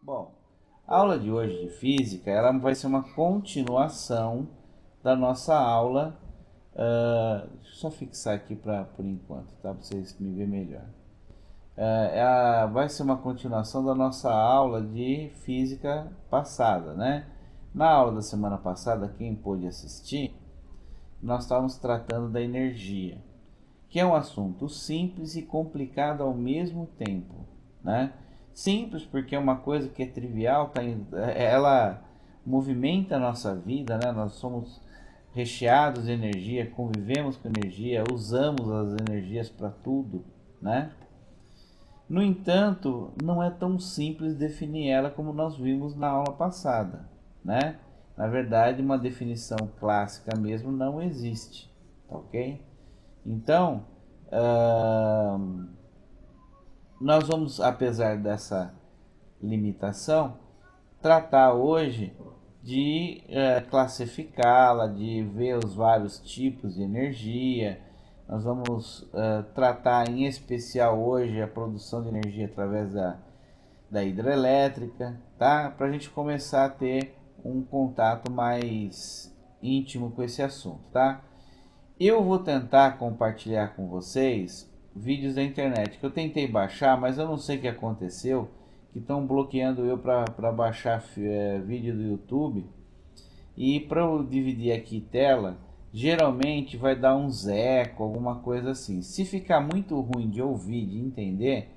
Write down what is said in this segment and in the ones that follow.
Bom, a aula de hoje de física, ela vai ser uma continuação da nossa aula. Deixa eu só fixar aqui por enquanto, tá? Para vocês me verem melhor. Vai ser uma continuação da nossa aula de física passada, né? Na aula da semana passada, quem pôde assistir, nós estávamos tratando da energia, que é um assunto simples e complicado ao mesmo tempo, né? Simples porque é uma coisa que é trivial, ela movimenta a nossa vida, né? Nós somos recheados de energia, convivemos com energia, usamos as energias para tudo, né? No entanto, não é tão simples definir ela como nós vimos na aula passada, né? Na verdade, uma definição clássica mesmo não existe, tá ok? Então, uh, nós vamos, apesar dessa limitação, tratar hoje de classificá-la, de ver os vários tipos de energia. Nós vamos tratar em especial hoje a produção de energia através da hidrelétrica, tá? Para a gente começar a ter um contato mais íntimo com esse assunto, tá? Eu vou tentar compartilhar com vocês vídeos da internet que eu tentei baixar, mas eu não sei o que aconteceu, que estão bloqueando eu para baixar vídeo do YouTube. E para eu dividir aqui tela, geralmente vai dar um eco, alguma coisa assim. Se ficar muito ruim de ouvir, de entender,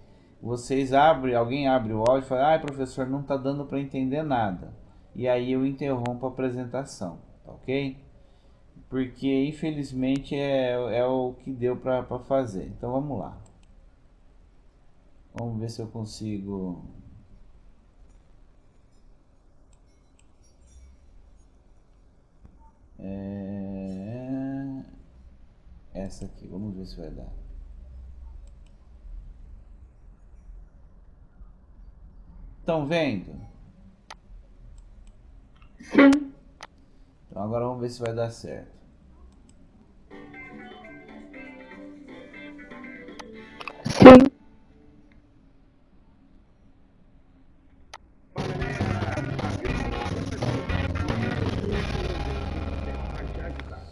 alguém abre o áudio e fala: "Ah, professor, não está dando para entender nada". E aí eu interrompo a apresentação, tá ok? Porque infelizmente é o que deu para fazer. Então vamos lá. Vamos ver se eu consigo. É... Essa aqui, vamos ver se vai dar. Estão vendo? Sim. Então agora vamos ver se vai dar certo. Sim.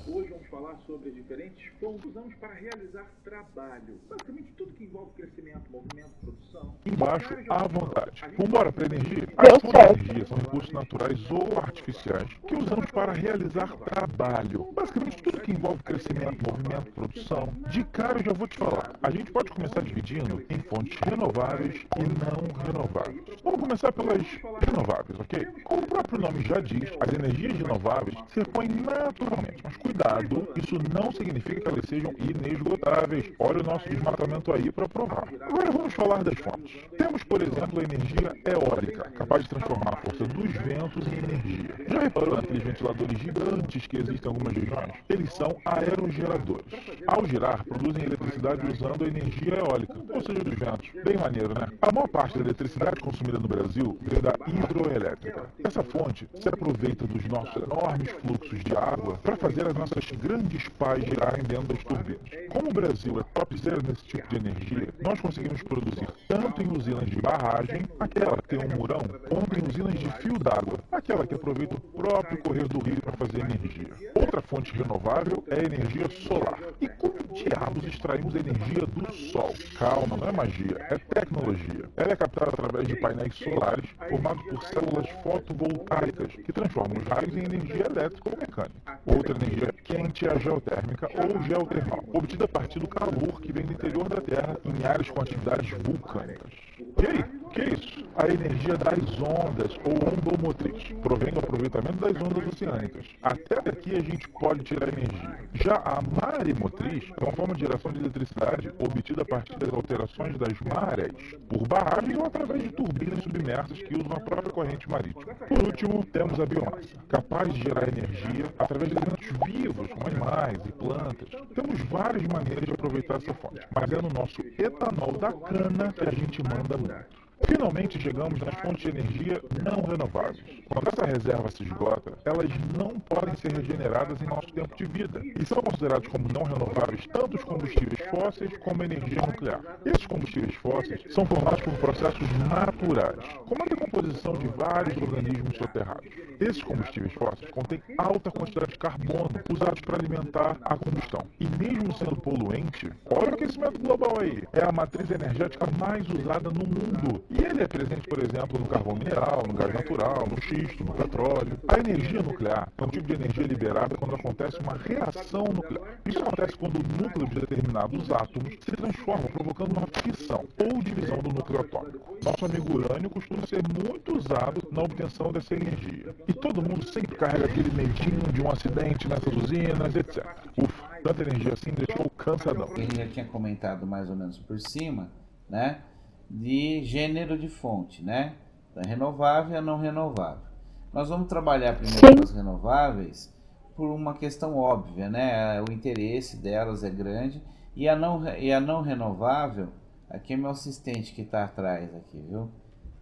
Hoje vamos falar sobre diferentes pontos que usamos para realizar trabalho. Basicamente tudo que envolve crescimento, movimento, produção. Embaixo à vontade. Vambora para a energia? Deu As fontes de certo. energia são recursos naturais ou artificiais que usamos para realizar trabalho. Basicamente tudo que envolve crescimento, movimento, produção. De cara eu já vou te falar. A gente pode começar dividindo em fontes renováveis e não renováveis. Vamos começar pelas renováveis, ok? Como o próprio nome já diz, as energias renováveis se repõem naturalmente. Mas cuidado, isso não significa que elas sejam inesgotáveis. Olha o nosso desmatamento aí para provar. Agora vamos falar das fontes. Temos, por exemplo, a energia eólica, capaz de transformar a força dos ventos em energia. Já reparou naqueles ventiladores gigantes que existem em algumas regiões? Eles são aerogeradores. Ao girar, produzem eletricidade usando a energia eólica, ou seja, dos ventos. Bem maneiro, né? A maior parte da eletricidade consumida no Brasil vem da hidroelétrica. Essa fonte se aproveita dos nossos enormes fluxos de água para fazer as nossas grandes pás girarem dentro das turbinas. Como o Brasil é topzera nesse tipo de energia, nós conseguimos produzir tanto em usinas de barragem, aquela que tem um murão, quanto em usinas de fio d'água, aquela que aproveita o próprio correr do rio para fazer energia. Outra fonte renovável é a energia solar. E como diabos extraímos energia do sol? Calma, não é magia, é tecnologia. Ela é captada através de painéis solares formados por células fotovoltaicas que transformam os raios em energia elétrica ou mecânica. Outra energia quente é a geotérmica ou geotermal, obtida a partir do calor que vem do interior da Terra em áreas com atividades vulcânicas. E aí, o que é isso? A energia das ondas ou ondomotriz provém do aproveitamento das ondas oceânicas. Até daqui a gente pode tirar energia. Já a maremotriz é uma forma de geração de eletricidade obtida a partir das alterações das marés, por barragem ou através de turbinas submersas que usam a própria corrente marítima. Por último, temos a biomassa, capaz de gerar energia através de elementos vivos, como animais e plantas. Temos várias maneiras de aproveitar essa fonte, mas é no nosso etanol da cana que a gente manda muito. Finalmente chegamos nas fontes de energia não renováveis. Quando essa reserva se esgota, elas não podem ser regeneradas em nosso tempo de vida e são considerados como não renováveis tanto os combustíveis fósseis como a energia nuclear. Esses combustíveis fósseis são formados por processos naturais, como a decomposição de vários organismos soterrados. Esses combustíveis fósseis contêm alta quantidade de carbono usados para alimentar a combustão. E mesmo sendo poluente, olha o aquecimento global aí. É a matriz energética mais usada no mundo. E ele é presente, por exemplo, no carvão mineral, no gás natural, no xisto, no petróleo. A energia nuclear é um tipo de energia liberada quando acontece uma reação nuclear. Isso acontece quando o núcleo de determinados átomos se transforma, provocando uma fissão ou divisão do núcleo atômico. Nosso amigo urânio costuma ser muito usado na obtenção dessa energia. E todo mundo sempre carrega aquele medinho de um acidente nessas usinas, etc. Ufa, tanta energia assim deixou cansadão. A gente já tinha comentado mais ou menos por cima, né, de gênero de fonte, né, da renovável e a não renovável. Nós vamos trabalhar primeiro com as renováveis por uma questão óbvia, né, o interesse delas é grande, e a não renovável, aqui é meu assistente que está atrás aqui, viu?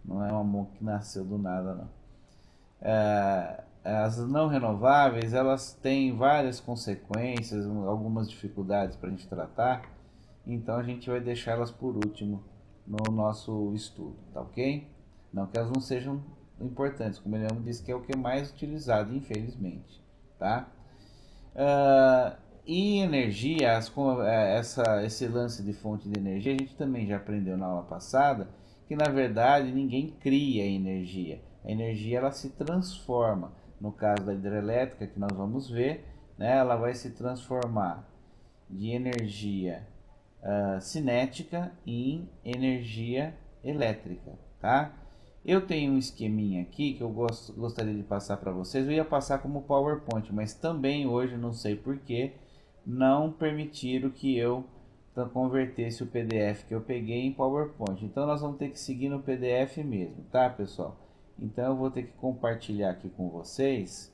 Não é um amor que nasceu do nada, não. As não renováveis, elas têm várias consequências, algumas dificuldades para a gente tratar, então a gente vai deixar elas por último no nosso estudo, tá ok? Não que elas não sejam importantes, como ele mesmo disse que é o que é mais utilizado, infelizmente, tá? E energia, esse lance de fonte de energia, a gente também já aprendeu na aula passada, que na verdade ninguém cria energia. A energia ela se transforma. No caso da hidrelétrica que nós vamos ver, né, ela vai se transformar de energia cinética em energia elétrica, tá? Eu tenho um esqueminha aqui que eu gostaria de passar para vocês. Eu ia passar como PowerPoint, mas também hoje, não sei porquê, não permitiram que eu convertesse o PDF que eu peguei em PowerPoint. Então nós vamos ter que seguir no PDF mesmo, tá, pessoal? Então eu vou ter que compartilhar aqui com vocês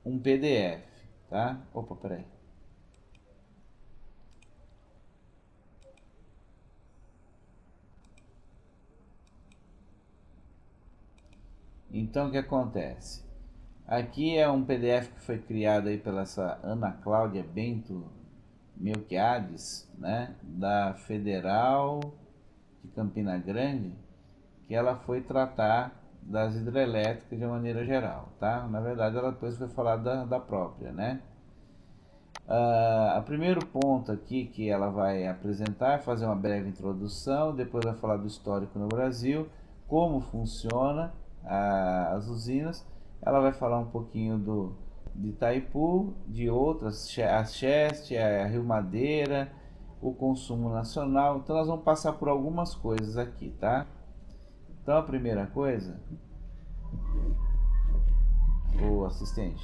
um PDF, tá? Opa, peraí. Então o que acontece? Aqui é um PDF que foi criado aí pela essa Ana Cláudia Bento Melquiades, né, da Federal de Campina Grande, que ela foi tratar das hidrelétricas de maneira geral, tá? Na verdade, ela depois foi falar da própria, né? O primeiro ponto aqui que ela vai apresentar é fazer uma breve introdução, depois vai falar do histórico no Brasil, como funciona as usinas, ela vai falar um pouquinho de Itaipu, de outras, a Cheste, a Rio Madeira, o consumo nacional. Então nós vamos passar por algumas coisas aqui, tá? Então a primeira coisa, o assistente,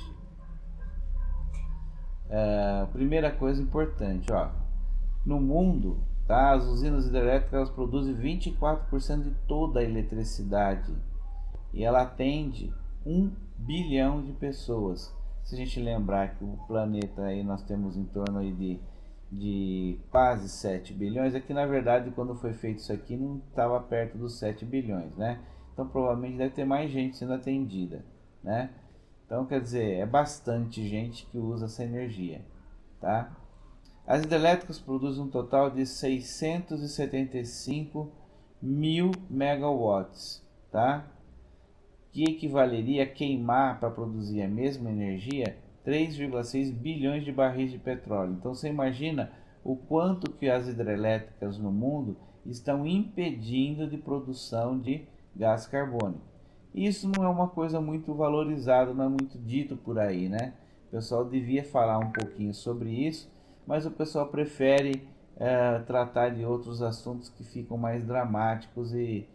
primeira coisa importante, ó, no mundo, tá, as usinas hidrelétricas elas produzem 24% de toda a eletricidade e ela atende 1 bilhão de pessoas. Se a gente lembrar que o planeta aí nós temos em torno aí de quase 7 bilhões, é que na verdade quando foi feito isso aqui não estava perto dos 7 bilhões, né? Então provavelmente deve ter mais gente sendo atendida, né? Então quer dizer, é bastante gente que usa essa energia, tá? As hidrelétricas produzem um total de 675 mil megawatts, tá? Que equivaleria a queimar para produzir a mesma energia 3,6 bilhões de barris de petróleo. Então você imagina o quanto que as hidrelétricas no mundo estão impedindo de produção de gás carbônico. Isso não é uma coisa muito valorizada, não é muito dito por aí, né? O pessoal devia falar um pouquinho sobre isso, mas o pessoal prefere tratar de outros assuntos que ficam mais dramáticos e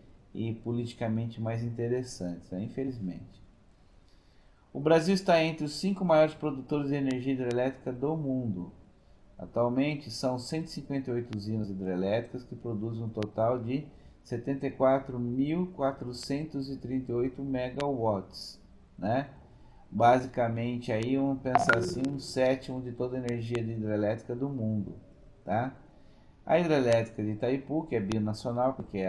politicamente mais interessantes, né? Infelizmente. O Brasil está entre os 5 maiores produtores de energia hidrelétrica do mundo. Atualmente são 158 usinas hidrelétricas que produzem um total de 74.438 megawatts, né? Basicamente aí vamos pensar assim, 1/7 de toda a energia hidrelétrica do mundo, tá? A hidrelétrica de Itaipu, que é binacional, porque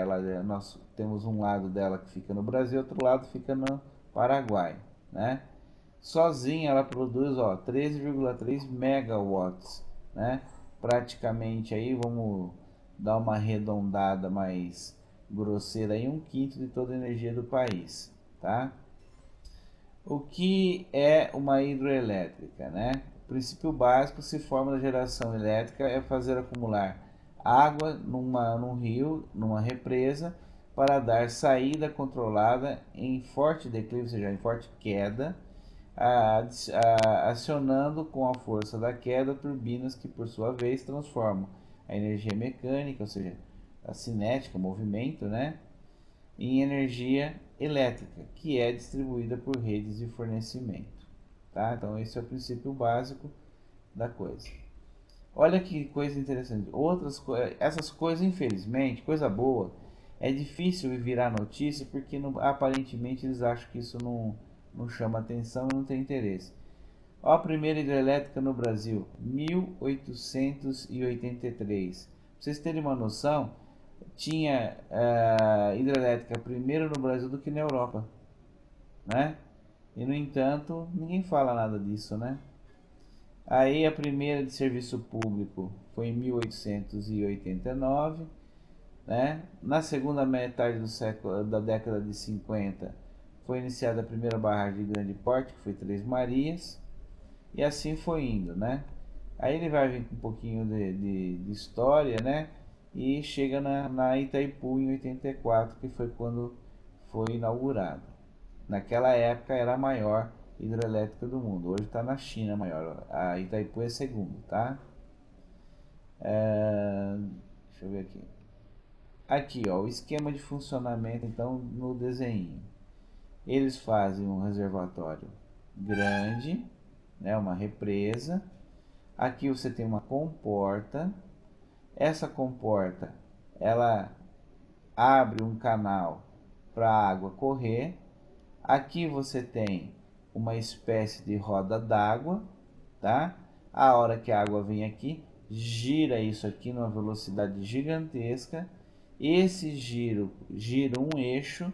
nós temos um lado dela que fica no Brasil, outro lado fica no Paraguai, né? Sozinha ela produz 13,3 megawatts, né? Praticamente aí vamos dar uma arredondada mais grosseira aí, 1/5 de toda a energia do país, tá? O que é uma hidroelétrica, né? O princípio básico se forma da geração elétrica é fazer acumular água num rio, numa represa, para dar saída controlada em forte declive, ou seja, em forte queda, acionando com a força da queda turbinas que, por sua vez, transformam a energia mecânica, ou seja, a cinética, o movimento, né, em energia elétrica, que é distribuída por redes de fornecimento. Tá? Então, esse é o princípio básico da coisa. Olha que coisa interessante. Essas coisas, infelizmente, coisa boa, é difícil virar notícia porque aparentemente eles acham que isso não chama atenção e não tem interesse. Ó, a primeira hidrelétrica no Brasil, 1883. Pra vocês terem uma noção, tinha hidrelétrica primeiro no Brasil do que na Europa, né? E no entanto, ninguém fala nada disso, né? Aí a primeira de serviço público foi em 1889, né? Na segunda metade da década de 50 foi iniciada a primeira barragem de grande porte, que foi Três Marias, e assim foi indo, né? Aí ele vai vir com um pouquinho de história, né? E chega na Itaipu em 84, que foi quando foi inaugurado. Naquela época era a maior hidrelétrica do mundo. Hoje está na China maior. A Itaipu é segundo, tá? Deixa eu ver aqui. Aqui, ó, o esquema de funcionamento, então, no desenho. Eles fazem um reservatório grande, né, uma represa. Aqui você tem uma comporta. Essa comporta, ela abre um canal para a água correr. Aqui você tem uma espécie de roda d'água, tá? A hora que a água vem aqui, gira isso aqui numa velocidade gigantesca. Esse giro gira um eixo.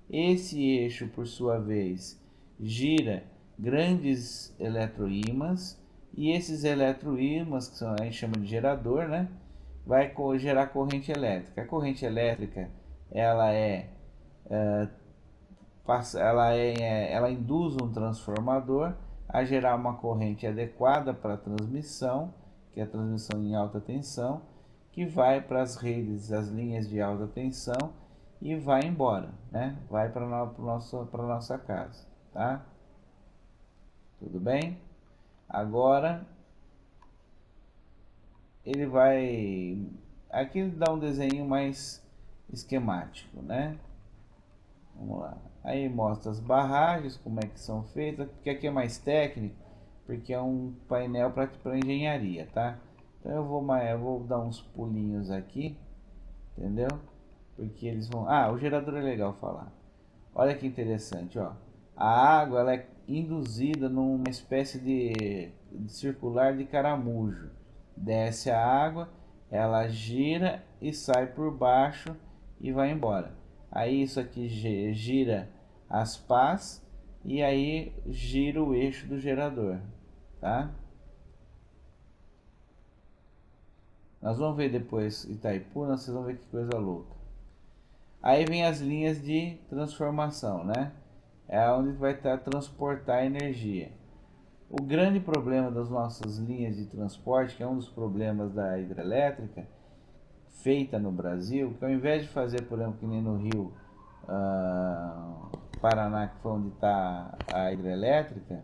Esse eixo, por sua vez, gira grandes eletroímãs. E esses eletroímãs, que a gente chama de gerador, né? Vai gerar corrente elétrica. A corrente elétrica, ela induz um transformador a gerar uma corrente adequada para a transmissão, que é a transmissão em alta tensão, que vai para as redes, as linhas de alta tensão e vai embora, né? Vai para nossa casa, tá? Tudo bem? Agora ele vai, aqui ele dá um desenho mais esquemático, né? Vamos lá. Aí mostra as barragens, como é que são feitas, porque aqui é mais técnico, porque é um painel para engenharia, tá? Então eu vou dar uns pulinhos aqui, entendeu? Porque eles vão... o gerador é legal falar. Olha que interessante, ó. A água ela é induzida numa espécie de circular de caramujo. Desce a água, ela gira e sai por baixo e vai embora. Aí isso aqui gira as pás e aí gira o eixo do gerador, tá? Nós vamos ver depois Itaipu, vocês vão ver que coisa louca. Aí vem as linhas de transformação, né? É onde vai transportar energia. O grande problema das nossas linhas de transporte, que é um dos problemas da hidrelétrica feita no Brasil, que ao invés de fazer, por exemplo, que nem no Rio Paraná, que foi onde está a hidrelétrica,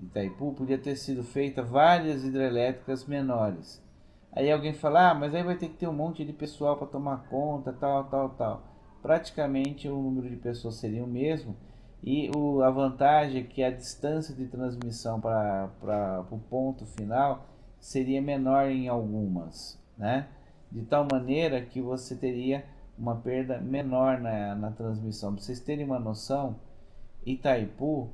Itaipu, podia ter sido feita várias hidrelétricas menores. Aí alguém fala, mas aí vai ter que ter um monte de pessoal para tomar conta, tal. Praticamente o número de pessoas seria o mesmo. E a vantagem é que a distância de transmissão para o ponto final seria menor em algumas, né? De tal maneira que você teria uma perda menor na transmissão. Para vocês terem uma noção, Itaipu,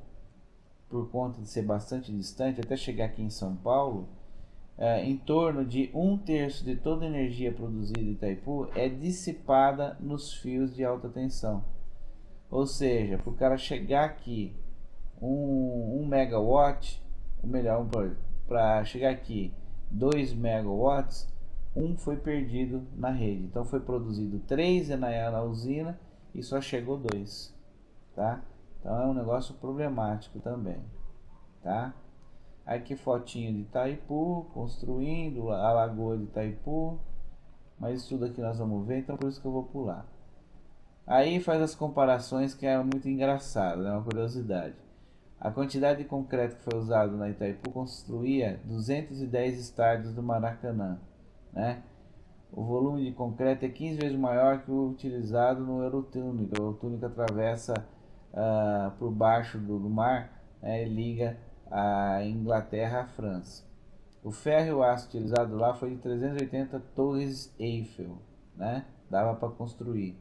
por conta de ser bastante distante, até chegar aqui em São Paulo, em torno de 1/3 de toda a energia produzida em Itaipu é dissipada nos fios de alta tensão. Ou seja, para o cara chegar aqui, 1 megawatt, ou melhor, para chegar aqui 2 megawatts, um foi perdido na rede. Então foi produzido 3 na usina e só chegou 2, tá? Então é um negócio problemático também, tá? Aqui fotinho de Itaipu, construindo a lagoa de Itaipu, mas isso tudo aqui nós vamos ver, então por isso que eu vou pular. Aí faz as comparações que é muito engraçado, é uma curiosidade. A quantidade de concreto que foi usado na Itaipu construía 210 estádios do Maracanã, né? O volume de concreto é 15 vezes maior que o utilizado no Eurotúnel. O Eurotúnel atravessa por baixo do mar, né, e liga a Inglaterra à França. O ferro e o aço utilizado lá foi de 380 torres Eiffel, né? Dava para construir.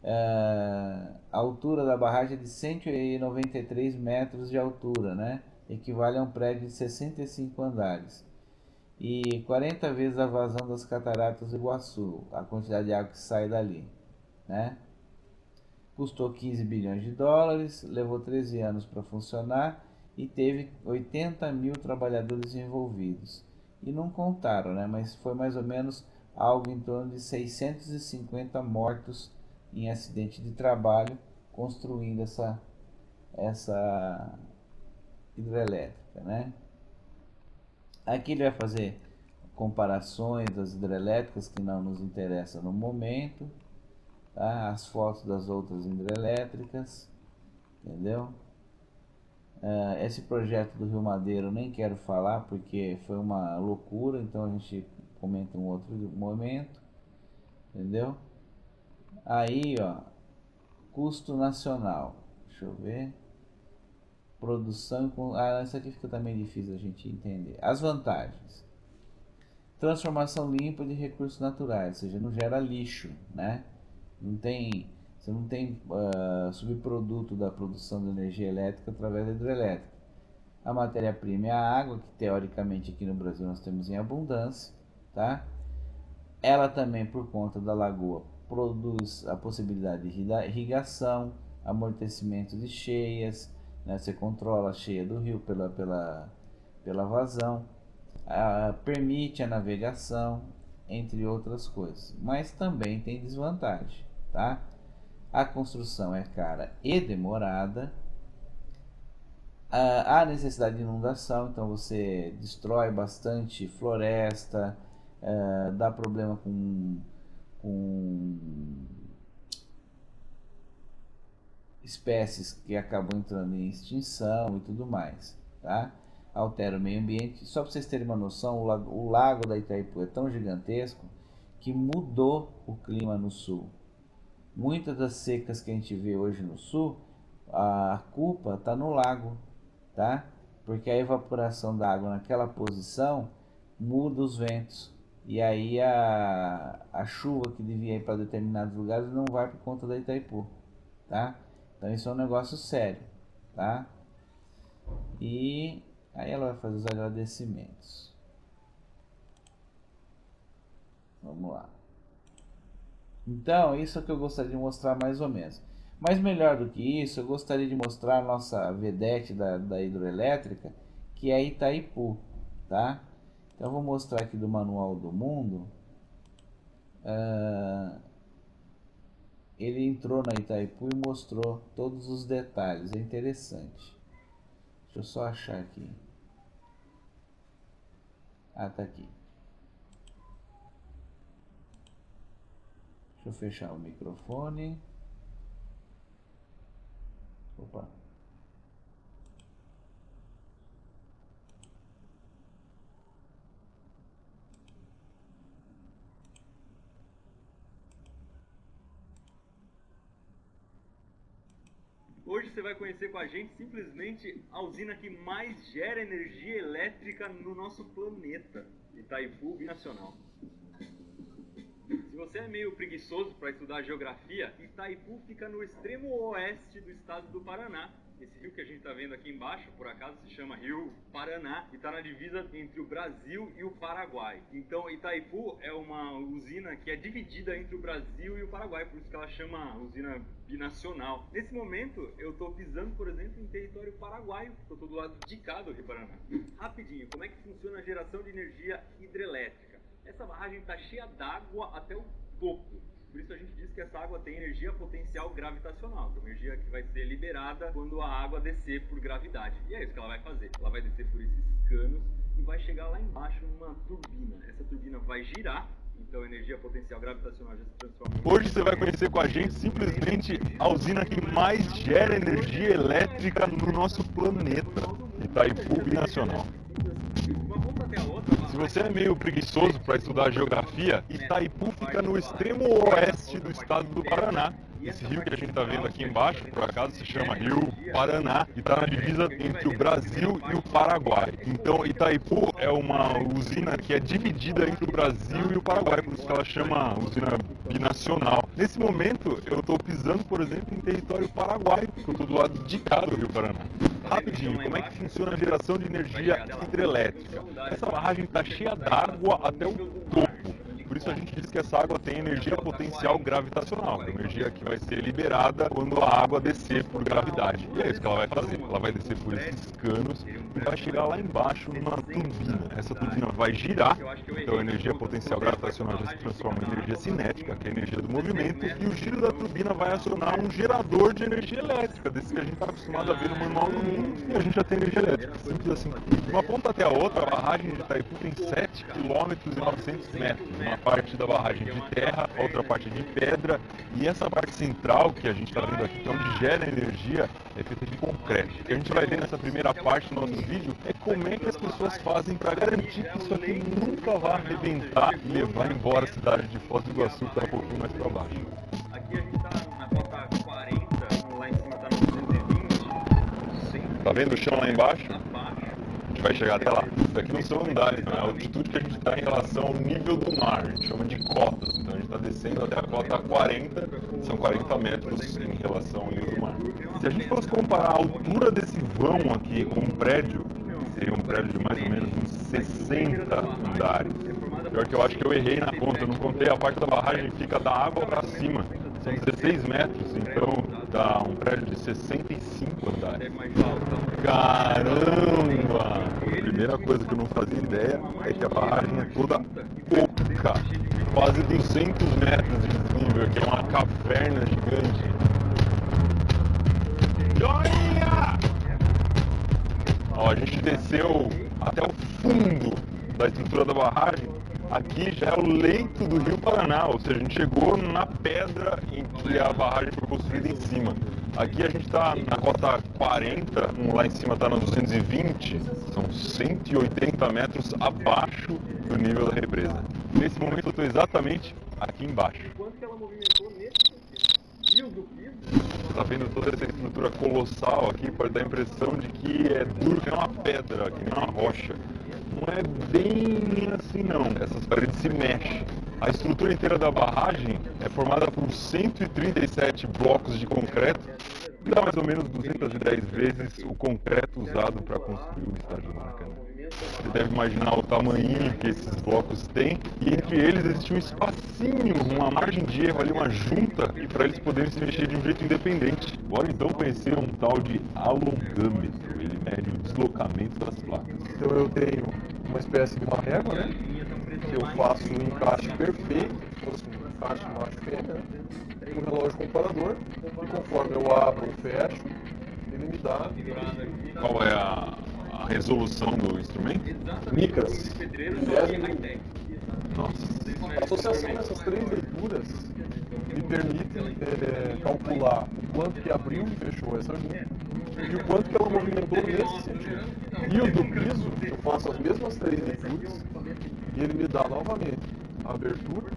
A altura da barragem é de 193 metros de altura, né? Equivale a um prédio de 65 andares. E 40 vezes a vazão das cataratas do Iguaçu, a quantidade de água que sai dali, né? Custou 15 bilhões de dólares, levou 13 anos para funcionar e teve 80 mil trabalhadores envolvidos. E não contaram, né? Mas foi mais ou menos algo em torno de 650 mortos em acidente de trabalho construindo essa hidrelétrica, né? Aqui ele vai fazer comparações das hidrelétricas que não nos interessam no momento, tá? As fotos das outras hidrelétricas, entendeu? Esse projeto do Rio Madeiro eu nem quero falar porque foi uma loucura, então a gente comenta em um outro momento, entendeu? Aí, ó, custo nacional, deixa eu ver, produção com... isso aqui fica também difícil a gente entender. As vantagens: transformação limpa de recursos naturais, ou seja, não gera lixo, né? Você não tem subproduto da produção de energia elétrica através da hidrelétrica. A matéria-prima é a água, que teoricamente aqui no Brasil nós temos em abundância, tá? Ela também, por conta da lagoa, produz a possibilidade de irrigação, amortecimento de cheias, né? Você controla a cheia do rio pela vazão, permite a navegação, entre outras coisas. Mas também tem desvantagem, tá? A construção é cara e demorada. Há necessidade de inundação, então você destrói bastante floresta, dá problema com espécies que acabam entrando em extinção e tudo mais, tá? Altera o meio ambiente. Só para vocês terem uma noção, o lago da Itaipu é tão gigantesco que mudou o clima no sul. Muitas das secas que a gente vê hoje no sul, a culpa está no lago, tá? Porque a evaporação da água naquela posição muda os ventos. E aí a chuva que devia ir para determinados lugares não vai por conta da Itaipu, tá? Então isso é um negócio sério, tá? E aí ela vai fazer os agradecimentos. Vamos lá. Então, isso é o que eu gostaria de mostrar mais ou menos. Mas melhor do que isso, eu gostaria de mostrar a nossa vedete da hidroelétrica, que é Itaipu, tá? Então, eu vou mostrar aqui do Manual do Mundo. Ele entrou na Itaipu e mostrou todos os detalhes. É interessante. Deixa eu só achar aqui. Tá aqui. Deixa eu fechar o microfone. Opa. Hoje você vai conhecer com a gente simplesmente a usina que mais gera energia elétrica no nosso planeta, Itaipu Binacional. Se você é meio preguiçoso para estudar geografia, Itaipu fica no extremo oeste do estado do Paraná. Esse rio que a gente está vendo aqui embaixo, por acaso, se chama Rio Paraná e está na divisa entre o Brasil e o Paraguai. Então, Itaipu é uma usina que é dividida entre o Brasil e o Paraguai, por isso que ela chama usina binacional. Nesse momento, eu estou pisando, por exemplo, em território paraguaio, porque eu estou do lado de cá do Rio Paraná. Rapidinho, como é que funciona a geração de energia hidrelétrica? Essa barragem está cheia d'água até o topo. Por isso a gente diz que essa água tem energia potencial gravitacional, que é uma energia que vai ser liberada quando a água descer por gravidade. E é isso que ela vai fazer. Ela vai descer por esses canos e vai chegar lá embaixo numa turbina. Essa turbina vai girar, então a energia potencial gravitacional já se transforma em... Hoje você vai conhecer com a gente simplesmente a usina que mais gera energia elétrica no nosso planeta, Itaipu Binacional. Se você é meio preguiçoso para estudar geografia, Itaipu fica no extremo oeste do estado do Paraná. Esse rio que a gente está vendo aqui embaixo, por acaso, se chama Rio Paraná e está na divisa entre o Brasil e o Paraguai. Então, Itaipu é uma usina que é dividida entre o Brasil e o Paraguai, por isso que ela chama usina binacional. Nesse momento, eu estou pisando, por exemplo, em território paraguaio, porque eu estou do lado de cá do Rio Paraná. Rapidinho, como é que funciona a geração de energia hidrelétrica? Essa barragem está cheia d'água até o topo. Por isso a gente diz que essa água tem energia potencial gravitacional, energia que vai ser liberada quando a água descer por gravidade. E é isso que ela vai fazer. Ela vai descer por esses canos e vai chegar lá embaixo numa turbina. Essa turbina vai girar, então a energia potencial gravitacional já se transforma em energia cinética, que é a energia do movimento, e o giro da turbina vai acionar um gerador de energia elétrica, desse que a gente está acostumado a ver no manual do mundo, e a gente já tem energia elétrica. Simples assim. De uma ponta até a outra, a barragem de Itaipu tem 7 km e 900 metros. Uma parte da barragem de terra, a outra parte de pedra, e essa parte central que a gente está vendo aqui, que é onde gera energia, é feita de concreto. O que a gente vai ver nessa primeira parte do nosso vídeo é como é que as pessoas fazem para garantir que isso aqui nunca vai arrebentar e levar embora a cidade de Foz do Iguaçu, que está um pouquinho mais para baixo. Aqui a gente está na cota 40, lá em cima está no 220. Tá vendo o chão lá embaixo? A gente vai chegar até lá. Isso aqui não são andares, né? É a altitude que a gente está em relação ao nível do mar. A gente chama de cotas. Então a gente está descendo até a cota 40, são 40 metros em relação ao nível do mar. Se a gente fosse comparar a altura desse vão aqui com um prédio, seria um prédio de mais ou menos uns 60 andares. Pior que eu acho que eu errei na conta, eu não contei a parte da barragem que fica da água para cima. São 16 metros, então dá um prédio de 65 andares. Caramba! A primeira coisa que eu não fazia ideia é que a barragem é toda oca, quase 200 metros de desnível, que é uma caverna gigante. Joinha! Ó, a gente desceu até o fundo da estrutura da barragem. Aqui já é o leito do Rio Paraná, ou seja, a gente chegou na pedra em que a barragem foi construída em cima. Aqui a gente está na cota 40, lá em cima está na 220, são 180 metros abaixo do nível da represa. Nesse momento eu estou exatamente aqui embaixo. Quanto que ela movimentou nesse fio do piso? Você está vendo toda essa estrutura colossal aqui, pode dar a impressão de que é duro, que é uma pedra, que nem uma rocha. Não é bem assim não, essas paredes se mexem. A estrutura inteira da barragem é formada por 137 blocos de concreto, que dá mais ou menos 210 vezes o concreto usado para construir o estádio do Maracanã. Você deve imaginar o tamanho que esses blocos têm, e entre eles existe um espacinho, uma margem de erro ali, uma junta, e para eles poderem se mexer de um jeito independente. Bora então conhecer um tal de alongâmetro, ele mede o deslocamento das placas. Então eu tenho uma espécie de uma régua, né? Que eu faço um encaixe perfeito, fosse um encaixe macho-fêmea, né? Um relógio comparador, e conforme eu abro ou fecho, ele me dá... Qual é a resolução do instrumento? micras, 10 milímetros. Nossa. A associação dessas três leituras me permite calcular o quanto que abriu e fechou essa junta e o quanto que ela movimentou nesse sentido. E o do piso, eu faço as mesmas três leituras e ele me dá novamente a abertura,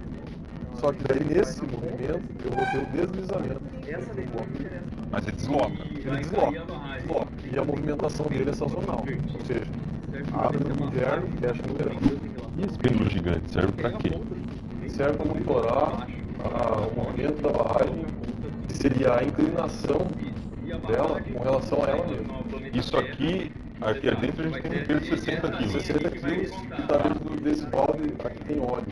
só que daí nesse movimento eu vou ter o deslizamento do bloco. Mas ele desloca. Ele desloca. E a movimentação dele é sazonal, ou seja, abre no inverno e fecha no verão. E esse pêndulo gigante serve para quê? Serve para monitorar o movimento da barragem, que seria a inclinação dela com relação a ela mesma. Isso aqui dentro a gente tem um peso de 60 kg. 60 quilos que está dentro desse balde, aqui tem óleo.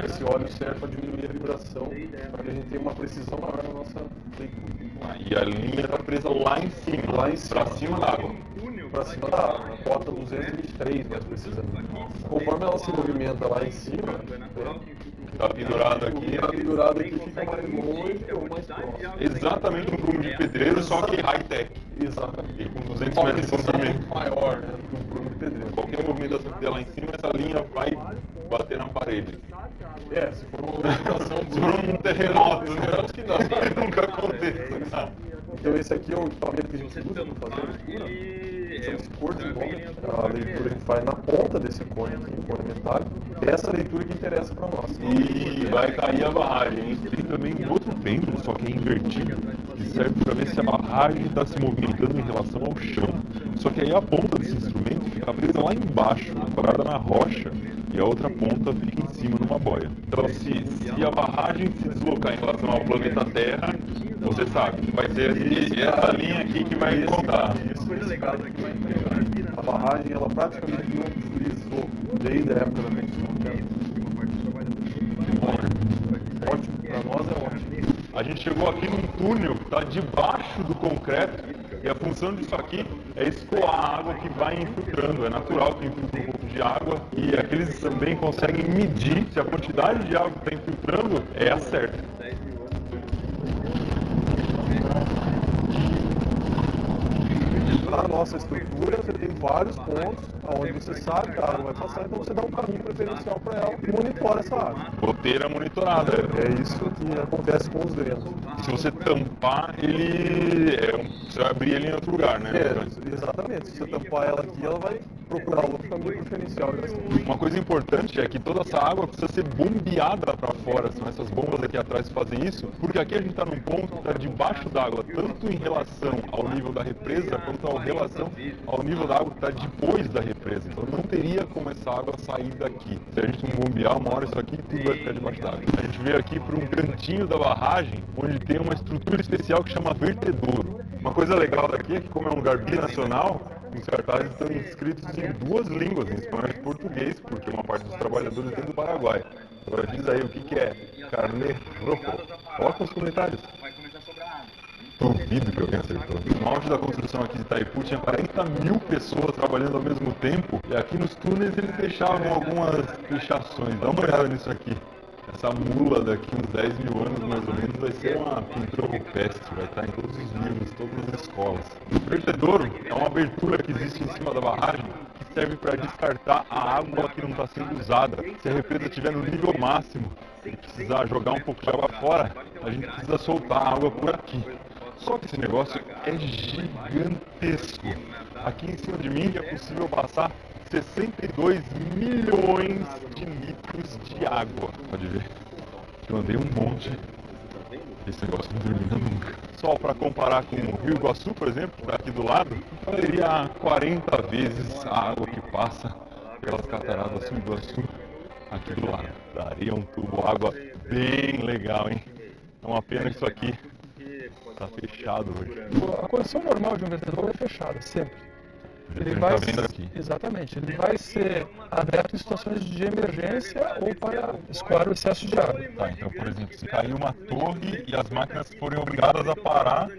Esse óleo serve para diminuir a vibração, para que a gente tenha uma precisão maior na nossa leitura. E a linha está presa lá em cima, para cima da água. Um túnel para cima da água, na cota 223 mais precisamente. Conforme ela se movimenta lá em cima, Tá pendurado aqui. tá pendurado aqui, fica mais longe ou mais próximo. Exatamente um prumo de pedreiro, só que high-tech. Exatamente. E com 200 Uma metros de precisão comprimento. muito maior, né, do que um prumo de pedreiro. Qualquer movimentação que der lá em cima, essa linha vai bater na parede. Se for uma movimentação Se for um terremoto, né? esperamos que não. Nunca aconteça. Então esse aqui é o equipamento que a gente usa para fazer a leitura. São os cortes de cone. A leitura a gente faz na ponta desse cone aqui, o cone metálico. Essa leitura que interessa para nós. E vai cair a barragem, hein? Tem também um outro pêndulo, só que é invertido, que serve para ver se a barragem está se movimentando em relação ao chão. Só que aí a ponta desse instrumento fica presa lá embaixo, parada na rocha, e a outra ponta fica em cima numa boia. Então se a barragem se deslocar em relação ao planeta Terra, você sabe, vai ser essa linha aqui que vai contar. Esse cara aqui vai entregar. A barragem, ela praticamente não deslizou desde a época da construção dela. Ótimo, para nós é ótimo. A gente chegou aqui num túnel que está debaixo do concreto e a função disso aqui é escoar a água que vai infiltrando. É natural que infiltre um pouco de água e aqueles também conseguem medir se a quantidade de água que está infiltrando é a certa. Na nossa estrutura, você tem vários pontos onde você sabe que a água vai passar, então você dá um caminho preferencial para ela e monitora essa água. Goteira monitorada. É isso que acontece com os drenos. Se você tampar, você vai abrir ele em outro lugar, né? Exatamente. Se você tampar ela aqui, ela vai procurar outro caminho preferencial. Uma coisa importante é que toda essa água precisa ser bombeada para fora. São essas bombas aqui atrás que fazem isso, porque aqui a gente está num ponto que está debaixo d'água, tanto em relação ao nível da represa, quanto em relação ao nível da água que está depois da represa. Então não teria como essa água sair daqui. Se a gente não bombear, uma hora isso aqui tudo vai ficar debaixo d'água. A gente veio aqui para um cantinho da barragem, onde tem uma estrutura especial que chama vertedouro. Uma coisa legal daqui é que, como é um lugar binacional, os cartazes estão escritos em duas línguas, em espanhol e português, porque uma parte dos trabalhadores vem do Paraguai. Agora diz aí o que é carne rojo. Coloca nos comentários. Duvido que alguém acertou. No auge da construção aqui de Itaipu tinha 40 mil pessoas trabalhando ao mesmo tempo, e aqui nos túneis eles deixavam algumas pichações. Dá uma olhada nisso aqui. Essa mula daqui uns 10 mil anos mais ou menos vai ser uma pintura rupestre, vai estar em todos os livros, todas as escolas. O vertedouro é uma abertura que existe em cima da barragem que serve para descartar a água que não está sendo usada. Se a represa estiver no nível máximo e precisar jogar um pouco de água fora, a gente precisa soltar a água por aqui. Só que esse negócio é gigantesco. Aqui em cima de mim é possível passar 62 milhões de litros de água. Pode ver. Eu andei um monte. Esse negócio não termina nunca. Só para comparar com o Rio Iguaçu, por exemplo, que está aqui do lado, teria 40 vezes a água que passa pelas cataratas do Rio Iguaçu aqui do lado. Daria um tubo água bem legal, hein? É uma pena que isso aqui está fechado hoje. A condição normal de um vertedouro é fechada, sempre. Ele Tá vai, vendo aqui. exatamente, ele vai ser aberto em situações de emergência ou para escoar o excesso de água. Tá, então, por exemplo, se cair uma torre e as máquinas forem obrigadas a parar,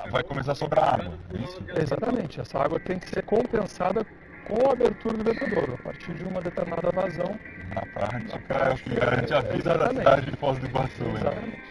vai começar a sobrar água, é isso? Exatamente, essa água tem que ser compensada com a abertura do vertedouro, a partir de uma determinada vazão. Na prática, é o que garante a vida da cidade de Foz do Iguaçu, né? Exatamente.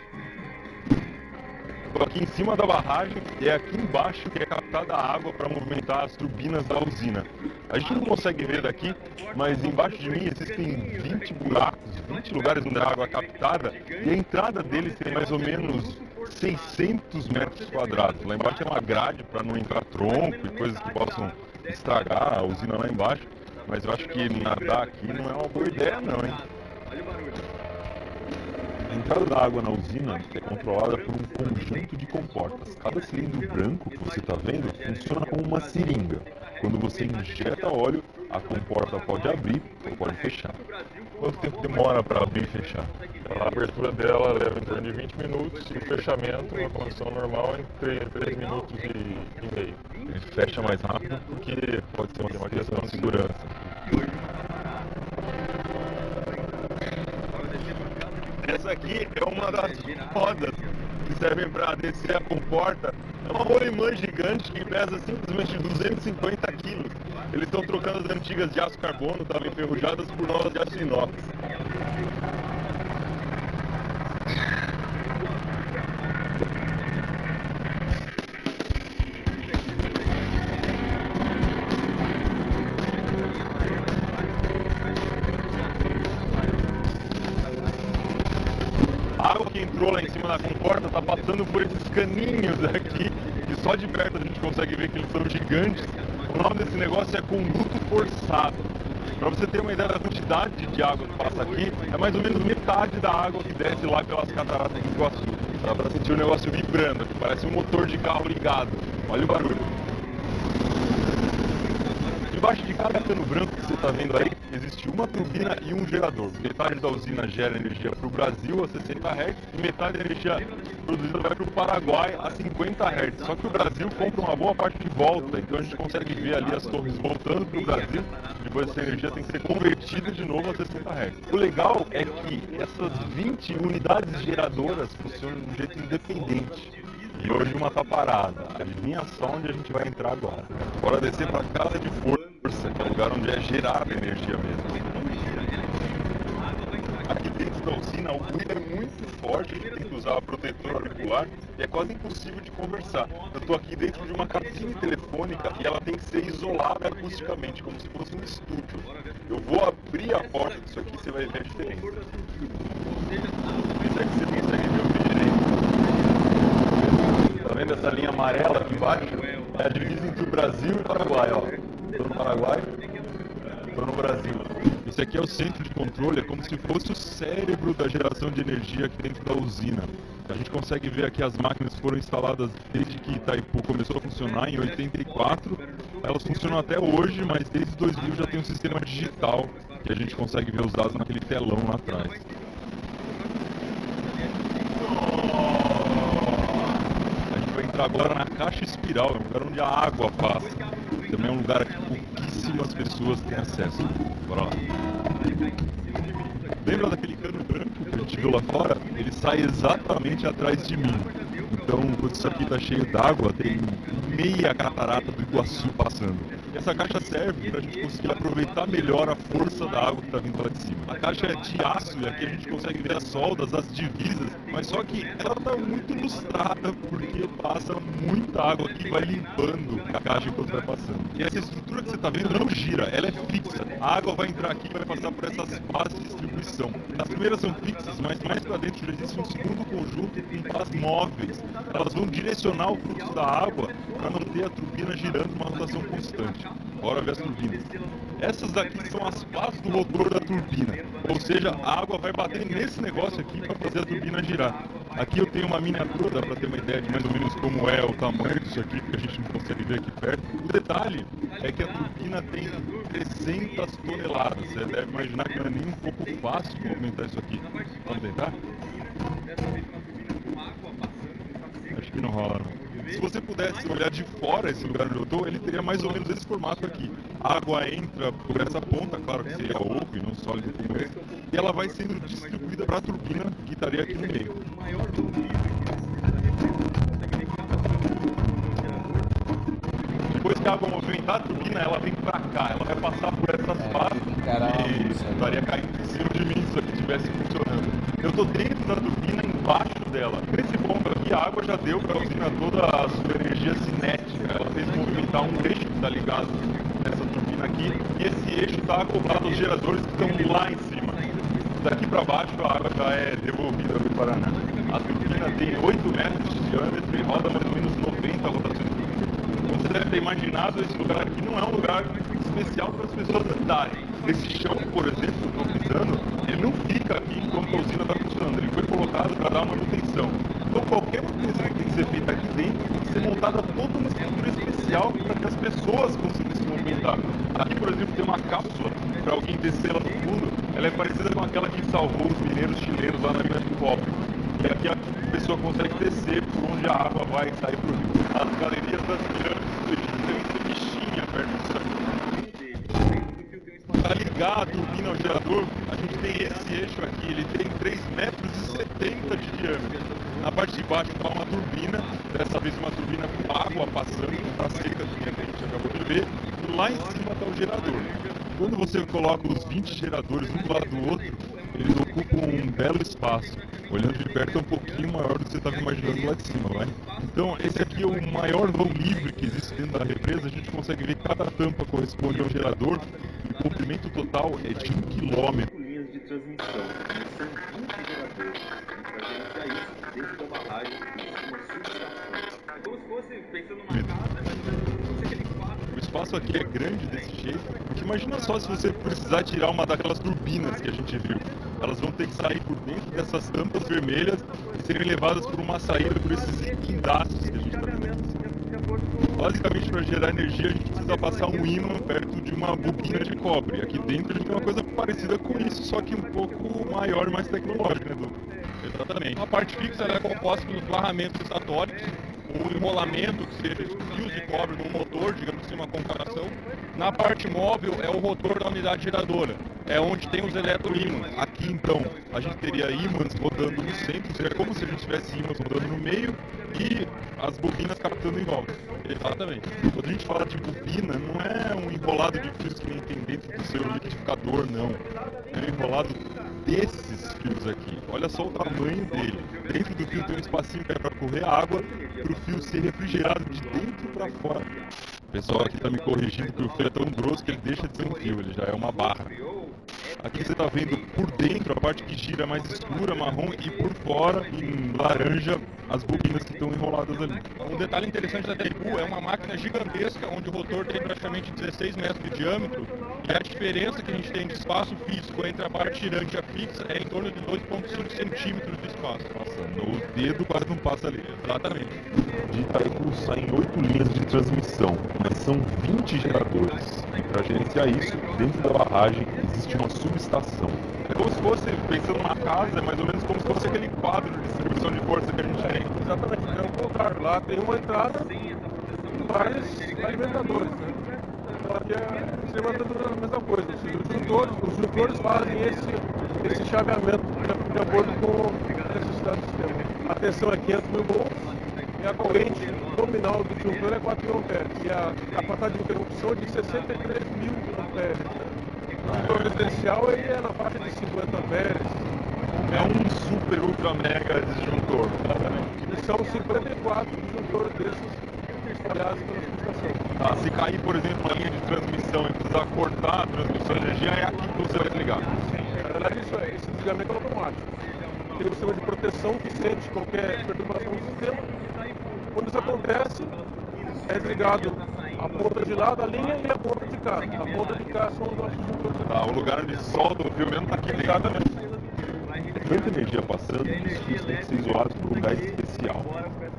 Estou aqui em cima da barragem e é aqui embaixo que é captada a água para movimentar as turbinas da usina. A gente não consegue ver daqui, mas embaixo de mim existem 20 buracos, 20 lugares onde a água é captada e a entrada deles tem mais ou menos 600 metros quadrados. Lá embaixo é uma grade para não entrar tronco e coisas que possam estragar a usina lá embaixo, mas eu acho que nadar aqui não é uma boa ideia não, hein? A entrada da água na usina é controlada por um conjunto de comportas. Cada cilindro branco que você está vendo funciona como uma seringa. Quando você injeta óleo, a comporta pode abrir ou pode fechar. Quanto tempo demora para abrir e fechar? A abertura dela leva em torno de 20 minutos e o fechamento, numa condição normal, entre 3 minutos e meio. Ele fecha mais rápido porque pode ser uma questão de segurança. Essa aqui é uma das rodas que servem para descer a comporta É uma rolimã gigante que pesa simplesmente 250 quilos. Eles estão trocando as antigas de aço carbono, estavam enferrujadas, por novas de aço inox. A água que entrou lá em cima da comporta está passando por esses caninhos aqui, que só de perto a gente consegue ver que eles são gigantes. O nome desse negócio é conduto forçado. Para você ter uma ideia da quantidade de água que passa aqui, é mais ou menos metade da água que desce lá pelas cataratas do Iguaçu. Dá para sentir o negócio vibrando, que parece um motor de carro ligado. Olha o barulho. Debaixo de cada cano branco que você está vendo aí, existe uma turbina e um gerador. Metade da usina gera energia para o Brasil a 60 Hz e metade da energia produzida vai para o Paraguai a 50 Hz. Só que o Brasil compra uma boa parte de volta, então a gente consegue ver ali as torres voltando para o Brasil. Depois essa energia tem que ser convertida de novo a 60 Hz. O legal é que essas 20 unidades geradoras funcionam de um jeito independente. E hoje uma tá parada. Adivinha só onde a gente vai entrar agora. Bora descer para a casa de força, que é o lugar onde é gerada a energia mesmo. Aqui dentro da usina o ruído é muito forte, a gente tem que usar protetor auricular e é quase impossível de conversar. Eu estou aqui dentro de uma cabine telefônica e ela tem que ser isolada acusticamente, como se fosse um estúdio. Eu vou abrir a porta disso aqui e você vai ver a diferença. Isso aqui você consegue ver o direito. Tá vendo essa linha amarela aqui embaixo? É a divisa entre o Brasil e o Paraguai, ó. Tô no Paraguai, tô no Brasil. Esse aqui é o centro de controle, é como se fosse o cérebro da geração de energia aqui dentro da usina. A gente consegue ver aqui as máquinas foram instaladas desde que Itaipu começou a funcionar em 84. Elas funcionam até hoje, mas desde 2000 já tem um sistema digital que a gente consegue ver os dados naquele telão lá atrás. Entrar agora na caixa espiral, é um lugar onde a água passa. Também é um lugar que pouquíssimas pessoas têm acesso. Bora lá. Lembra daquele cano branco que a gente viu lá fora? Ele sai exatamente atrás de mim. Então, quando isso aqui está cheio d'água, tem meia catarata do Iguaçu passando. E essa caixa serve para a gente conseguir aproveitar melhor a força da água que está vindo lá de cima. A caixa é de aço e aqui a gente consegue ver as soldas, as divisas, mas só que ela está muito lustrada porque passa muita água que vai limpando a caixa enquanto vai passando. E essa estrutura que você está vendo não gira, ela é fixa. A água vai entrar aqui e vai passar por essas bases de distribuição. As primeiras são fixas, mas mais para dentro já existe um segundo conjunto com pás móveis. Elas vão direcionar o fluxo da água para manter a turbina girando numa rotação constante. Bora ver as turbinas. Essas daqui são as pás do motor da turbina, ou seja, a água vai bater nesse negócio aqui para fazer a turbina girar. Aqui eu tenho uma miniatura, dá para ter uma ideia de mais ou menos como é o tamanho disso aqui, porque a gente não consegue ver aqui perto. O detalhe é que a turbina tem 300 toneladas, você deve imaginar que não é nem um pouco fácil movimentar isso aqui. Vamos tentar? Acho que não rola, não. Se você pudesse olhar de fora esse lugar onde eu estou, ele teria mais ou menos esse formato aqui. A água entra por essa ponta, claro que seria oco e não sólido como esse, e ela vai sendo distribuída para a turbina que estaria aqui no meio. Depois que a água movimentar a turbina, ela vem para cá, ela vai passar por essas fases e estaria caindo em cima de mim se aqui estivesse funcionando. Eu estou dentro da turbina, embaixo dela. Nesse ponto aqui, a água já deu para a usina toda a sua energia cinética. Ela fez movimentar um eixo que está ligado nessa turbina aqui, e esse eixo está acoplado aos geradores que estão lá em cima. Daqui para baixo, a água já é devolvida para o Paraná. A turbina tem 8 metros de diâmetro e roda mais ou menos 90 rotações por minuto. Como você deve ter imaginado, esse lugar aqui não é um lugar especial para as pessoas andarem. Esse chão, por exemplo, que eu estou pisando, ele não fica aqui enquanto a usina está funcionando, ele foi colocado para dar manutenção. Então qualquer manutenção que tem que ser feita aqui dentro, tem que ser montada toda uma estrutura especial para que as pessoas consigam se movimentar. Aqui, por exemplo, tem uma cápsula para alguém descer lá no fundo, ela é parecida com aquela que salvou os mineiros chilenos lá na mina de cobre. E aqui a pessoa consegue descer por onde a água vai sair para o rio. As galerias das pirâmides do Egito tem essa bichinha perto disso aqui. para ligar a turbina ao gerador, a gente tem esse eixo aqui, ele tem 3,70 metros de diâmetro. Na parte de baixo está uma turbina, dessa vez uma turbina com água passando, não está seca, que a gente acabou de ver, e lá em cima está o gerador. Quando você coloca os 20 geradores um do lado do outro, eles ocupam um belo espaço. Olhando de perto é um pouquinho maior do que você estava imaginando lá de cima, vai? Então esse aqui é o maior vão livre que existe dentro da represa. A gente consegue ver que cada tampa corresponde a um gerador. O comprimento total é de 1 quilômetro. Linhas de transmissão, são 20 geradores. Para gerenciar isso, dentro da barragem, existe uma subestação. É como se fosse, pensando numa casa, mas como se fosse aquele quadro. O espaço aqui é grande desse jeito, porque imagina só se você precisar tirar uma daquelas turbinas que a gente viu. Elas vão ter que sair por dentro dessas tampas vermelhas e serem levadas por uma saída por esses guindastes que a gente está vendo. Basicamente, para gerar energia, a gente precisa passar um ímã perto de uma bobina de cobre. Aqui dentro a gente tem uma coisa parecida com isso, só que um pouco maior e mais tecnológica, né, Edu? Exatamente. A parte fixa ela é composta pelos barramentos estatólicos, o enrolamento, que seja fios de cobre no motor, digamos assim, uma comparação. Na parte móvel é o rotor da unidade geradora, é onde tem os eletroímãs. Aqui então a gente teria ímãs rodando no centro, seria como se a gente tivesse ímãs rodando no meio e as bobinas captando em volta. Exatamente. Quando a gente fala de bobina, não é um enrolado de fios que nem tem dentro do seu liquidificador, não. É um enrolado desses fios aqui. Olha só o tamanho dele. Dentro do fio tem um espacinho que é para correr água, para o fio ser refrigerado de dentro para fora. O pessoal aqui está me corrigindo que o fio é tão grosso que ele deixa de ser um fio, ele já é uma barra. Aqui você está vendo por dentro a parte que gira mais escura, marrom, e por fora, em laranja, as bobinas que estão enroladas ali. Um detalhe interessante da Taipu é uma máquina gigantesca, onde o rotor tem praticamente 16 metros de diâmetro, e a diferença que a gente tem de espaço físico entre a parte girante e a fixa é em torno de 2,5 centímetros de espaço. Nossa, o dedo quase não passa ali. Exatamente. De Itaipu saem 8 linhas de transmissão, mas são 20 geradores. E para gerenciar isso, dentro da barragem existe uma subestação. É como se fosse, pensando numa casa, é mais ou menos como se fosse aquele quadro de distribuição de força que a gente tem. Exatamente, é o contrário. Lá tem uma entrada e vários alimentadores, né? Então aqui seria a mesma coisa. Os jutores fazem esse chaveamento de acordo com a necessidade do sistema. A tensão é 500 mil volts e a corrente nominal do disjuntor é 4 mil amperes. E a capacidade de interrupção é de 63 mil amperes. O disjuntor residencial ele é na faixa de 50 amperes. É um super ultra mega disjuntor. E são 54 disjuntores desses espalhados pela subestação. Se cair, por exemplo, uma linha de transmissão e precisar cortar a transmissão de energia, é aqui que você vai desligar. Na verdade, esse desligamento é automático. Tem um sistema de proteção que sente qualquer perturbação do sistema. Quando isso acontece, é desligado a ponta de lá da linha e a ponta de cá. A ponta de cá são os nossos disjuntores. O lugar de solda do fio mesmo está aqui ligado também. Tanta energia passando, os fios têm que ser isolados por um gás especial.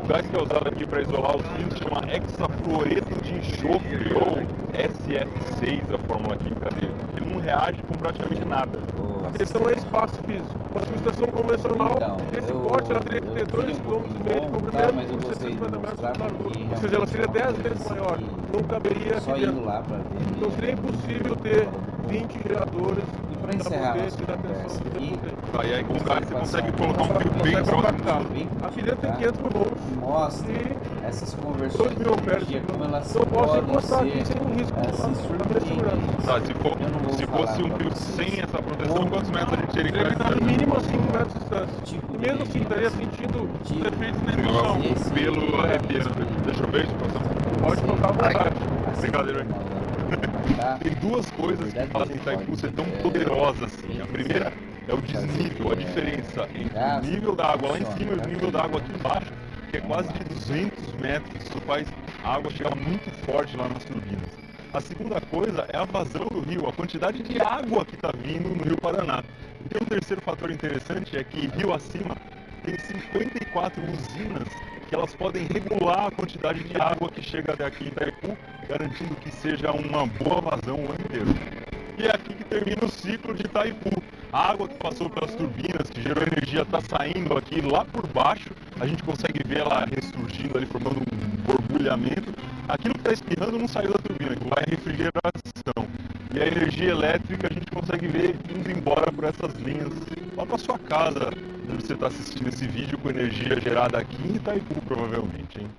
O gás que é usado aqui para isolar os fios chama hexafluoreto de enxofre, ou SF6, a fórmula química dele. Ele não reage com praticamente nada. A questão é espaço físico. Uma subestação convencional, Então, esse porte, ela teria que ter 2,5 km de comprimento por 60 metros de largura. Ou seja, ela seria 10 vezes maior. Não caberia Só aqui indo dentro. lá para ver. Então seria impossível ter 20 geradores E para encerrar poder nossa tirar conversa atenção do aqui, dentro. E aí com o gás você consegue colocar um fio bem Consegue próximo. compactar. bem Aqui dentro tem compactar, 500 mil volts. mostra E essas conversões 2 de mil amperes. energia, como elas Não posso podem encostar aqui ser sem um risco assim, para a segurança. surpreendentes. Se Eu não vou fosse falar um pra fio vocês sem essa proteção, como quantos metros a gente teria que Ele está no gastar? mínimo a 5 metros de distância. Tipo E mesmo assim, estaria sentindo os efeitos na emoção. esse Pelo arrepiando. Deixa eu ver, Pode tocar à vontade. Brincadeira, hein? Tá? Tem duas coisas que fazem Itaipu ser tão poderosa assim. A primeira é o desnível, a diferença entre o nível da água lá em cima e o nível da água aqui embaixo, que é quase de 200 metros. Isso faz a água chegar muito forte lá nas turbinas. A segunda coisa é a vazão do rio, a quantidade de água que está vindo no Rio Paraná. E tem um terceiro fator interessante, é que rio acima tem 54 usinas que elas podem regular a quantidade de água que chega até aqui em Itaipu, garantindo que seja uma boa vazão o ano inteiro. E é aqui que termina o ciclo de Itaipu. A água que passou pelas turbinas, que gerou energia, está saindo aqui lá por baixo. A gente consegue ver ela ressurgindo ali, formando um borbulhamento. aquilo que está espirrando não saiu da turbina, aquilo vai refrigeração. E a energia elétrica a gente consegue ver indo embora por essas linhas lá para sua casa, onde você está assistindo esse vídeo com energia gerada aqui em Itaipu, provavelmente, hein?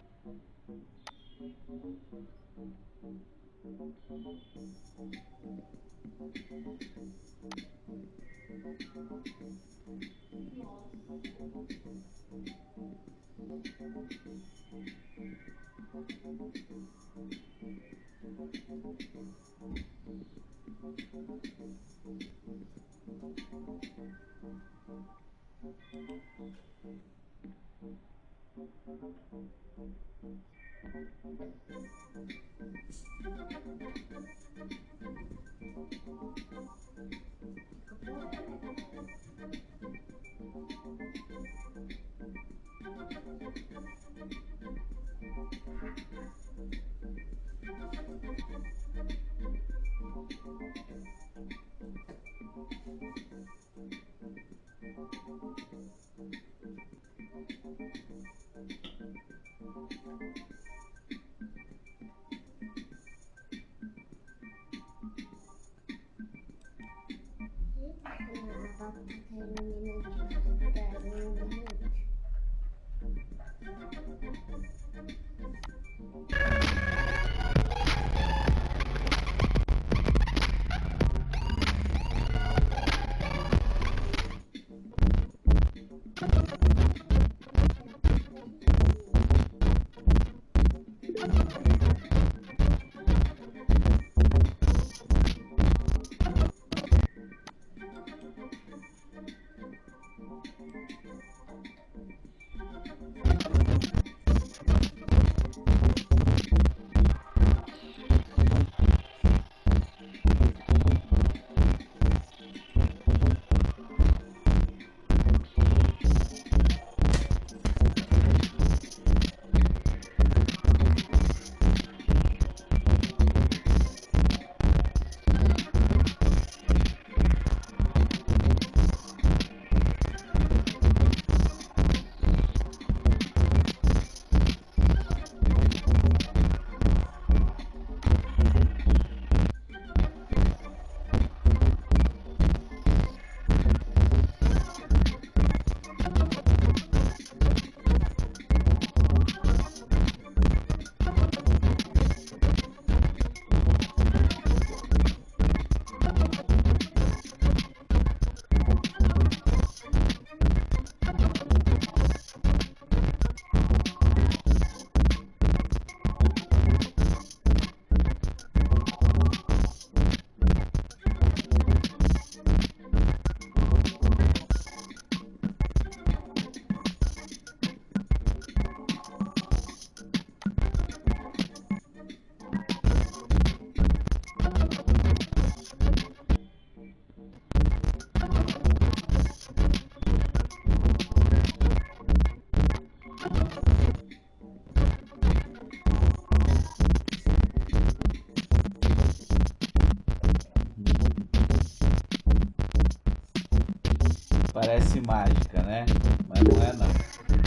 Parece mágica, né? Mas não é não.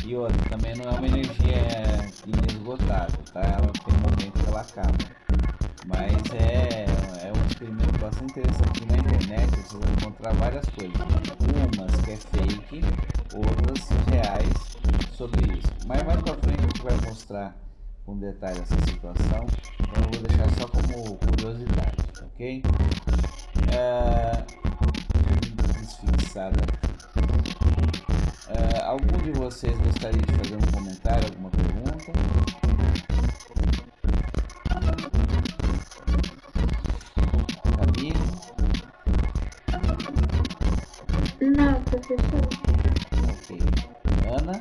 E outra, também não é uma energia inesgotável, tá? Ela tem um momento que ela acaba. Mas é um experimento bastante interessante. Na internet você vai encontrar várias coisas. Umas que é fake, outras reais sobre isso. Mas mais pra frente a gente vai mostrar com detalhe essa situação. Então eu vou deixar só como curiosidade, ok? Desfixada. Algum de vocês gostaria de fazer um comentário, alguma pergunta? Camille? Não, professor. Ok. Ana?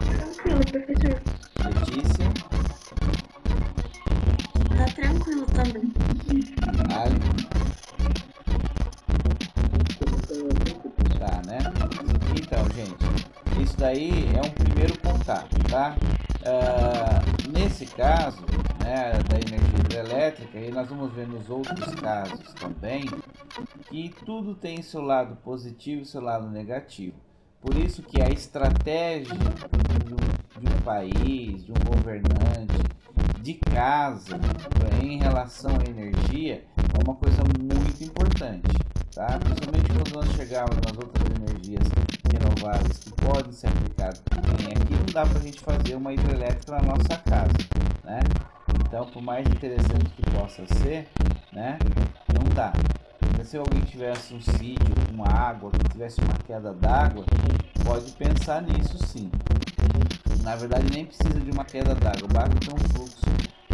Tranquilo, professor. Letícia? Tá tranquilo também. Ali? Tá, né? Então, gente, isso daí é um primeiro contato, tá? Nesse caso, né, da energia hidrelétrica, e nós vamos ver nos outros casos também, que tudo tem seu lado positivo e seu lado negativo. Por isso que a estratégia de um país, de um governante, de casa, em relação à energia, é uma coisa muito importante, tá? Principalmente quando nós chegarmos nas outras energias renováveis que podem ser aplicadas. Aqui não dá para a gente fazer uma hidrelétrica na nossa casa, né? Então, por mais interessante que possa ser, né, não dá. Se alguém tivesse um sítio com água, que tivesse uma queda d'água, pode pensar nisso sim. Na verdade, nem precisa de uma queda d'água, basta ter um fluxo.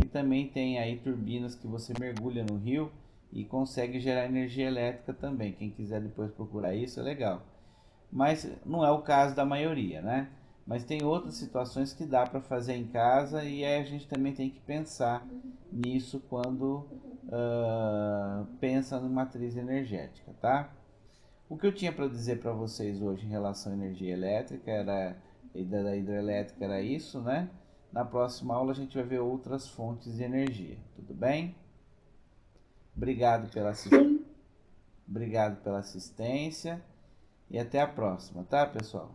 E também tem aí turbinas que você mergulha no rio e consegue gerar energia elétrica também. Quem quiser depois procurar isso é legal. Mas não é o caso da maioria, né? Mas tem outras situações que dá para fazer em casa e aí a gente também tem que pensar nisso quando pensa em matriz energética, tá? O que eu tinha para dizer para vocês hoje em relação à energia elétrica e da hidrelétrica era isso, né? Na próxima aula a gente vai ver outras fontes de energia, tudo bem? Obrigado pela assistência e até a próxima, tá, pessoal?